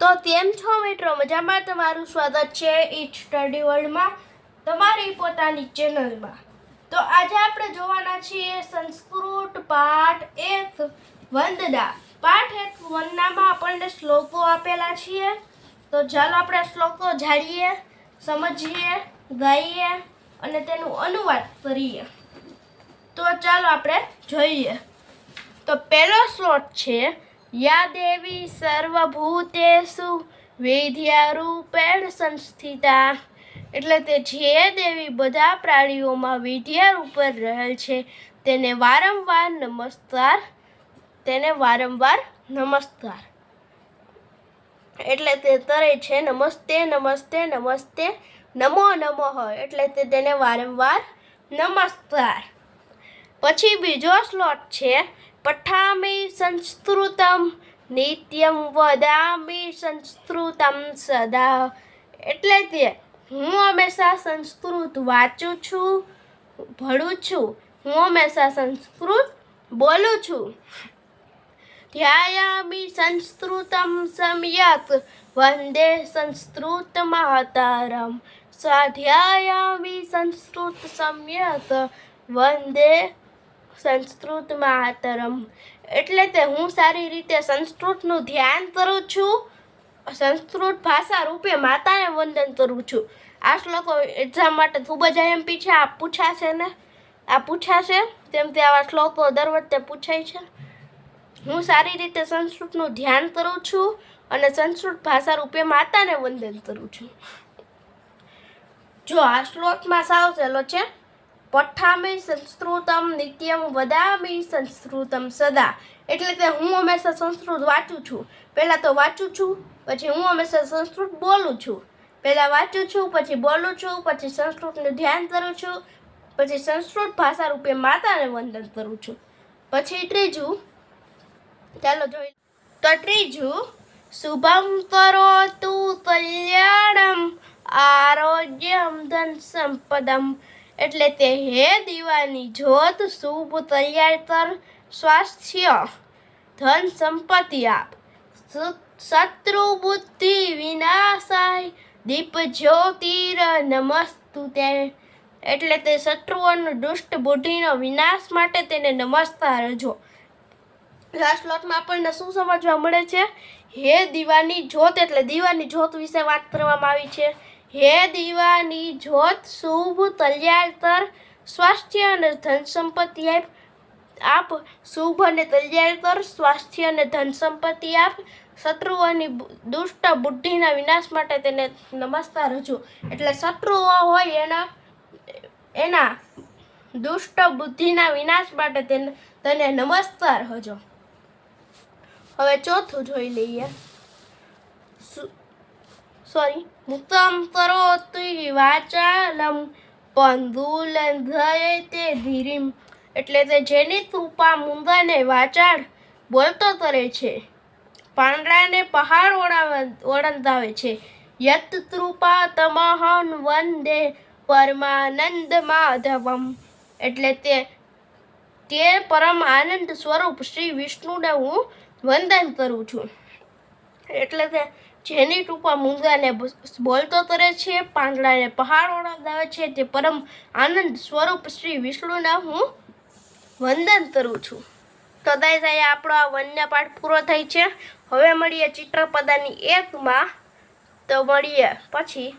તો કેમ છો મિત્રો? મજામાં? તમારું સ્વાગત છે ઈટ સ્ટડી વર્લ્ડમાં, તમારી પોતાની ચેનલમાં. તો આજે આપણે જોવાના છીએ સંસ્કૃત પાઠ 1 વંદના. પાઠ 1 વંદનામાં આપણને શ્લોકો આપેલા છીએ. તો ચાલો આપણે શ્લોકો જાણીએ, સમજીએ, ગાઈએ અને તેનું અનુવાદ કરીએ. તો ચાલો આપણે જોઈએ. તો પહેલો શ્લોક છે યા દેવી સર્વભૂતેષુ વિદ્યારૂપેણ સંસ્થિતા. એટલે તે જે દેવી બધા પ્રાણીઓમાં વિદ્યારૂપ રહેલ છે તેને વારંવાર નમસ્કાર. એટલે તે તરે છે નમસ્તે નમસ્તે નમસ્તે નમો નમઃ. એટલે તેને વારંવાર નમસ્કાર. પછી બીજો શ્લોક છે પઠામિ સંસ્કૃતમ નિત્યમ વદામિ સંસ્કૃતમ સદા. એટલે તે હું હંમેશા સંસ્કૃત વાંચું છું, ભણું છું, હું હંમેશા સંસ્કૃત બોલું છું. ધ્યાયામિ સંસ્કૃતમ સમ્યક વંદે સંસ્કૃત માતરમ. સ્વાધ્યાયામિ સંસ્કૃત સમ્યક વંદે સંસ્કૃત માતરમ. એટલે તે હું સારી રીતે સંસ્કૃતનું ધ્યાન કરું છું, સંસ્કૃત ભાષા રૂપે માતાને વંદન કરું છું. આ શ્લોકો એક્ઝામ માટે ખૂબ જ આઈએમપી છે. આ પૂછાશે તેમ તે આવા શ્લોકો દર વખતે પૂછાય છે. હું સારી રીતે સંસ્કૃતનું ધ્યાન કરું છું અને સંસ્કૃત ભાષા રૂપે માતાને વંદન કરું છું. જો આ શ્લોકમાં સાવ સહેલો છે. પઠામિ સંસ્કૃતમ નિત્યમ વદામિ સંસ્કૃતમ સદા. એટલે કે હું હંમેશા સંસ્કૃત વાંચું છું. પહેલાં તો વાંચું છું, પછી હું હંમેશા સંસ્કૃત બોલું છું. પહેલાં વાંચું છું, પછી બોલું છું, પછી સંસ્કૃતનું ધ્યાન કરું છું, પછી સંસ્કૃત ભાષા રૂપે માતાને વંદન કરું છું. પછી ત્રીજું, ચાલો જોઈ. તો ત્રીજું શુભમ કરોતુ કલ્યાણમ આરોગ્યમ ધન સંપદમ. એટલે તે હે દીવાની જ્યોત શુભ કલ્યાણ કર, સ્વાસ્થ્ય ધન સંપત્તિ આપ, શત્રુ બુદ્ધિ વિનાશાય દીપ જ્યોતિર નમસ્તુતે. એટલે તે શત્રુઓનો દુષ્ટ બુદ્ધિનો વિનાશ માટે તેને નમસ્કાર જો. આ શ્લોકમાં આપણને શું સમજવા મળે છે? હે દીવાની જ્યોત, એટલે દીવાની જ્યોત વિશે વાત કરવામાં આવી છે. હે દીવાની જ્યોત શુભ કલ્યાણ કર, સ્વાસ્થ્ય અને ધન સંપત્તિ આપ. શુભ અને કલ્યાણ કર, સ્વાસ્થ્ય અને ધન સંપત્તિ આપ, શત્રુઓની દુષ્ટ બુદ્ધિના વિનાશ માટે તેને નમસ્કાર હજુ. એટલે શત્રુઓ હોય એના દુષ્ટ બુદ્ધિના વિનાશ માટે તેને નમસ્કાર હજો. હવે ચોથું જોઈ લઈએ. મુક્તમ કરોતુ વાચાલમ પંદુલંઘયતે ધીરીમ. એટલે તે જેની કૃપા મૂંગાને વાચાળ બોલતો કરે છે, પાંદડાને પહાડ ઓળંગાવે છે. યત કૃપા તમહં વંદે પરમાનંદ માધવમ. એટલે તે પરમ આનંદ સ્વરૂપ શ્રી વિષ્ણુને હું વંદન કરું છું. એટલે તે જેની કૃપા મૂંગાને બોલતો કરે છે, પાંદડાને પહાડ ઓળંગાવે છે, તે પરમ આનંદ સ્વરૂપ શ્રી વિષ્ણુને હું વંદન કરું છું. તો ગાઈઝ અહીંયા આપણો આ વંદના પાઠ પૂરો થાય છે. હવે મળીએ ચિત્રપદાની 1માં. તો મળીએ પછી.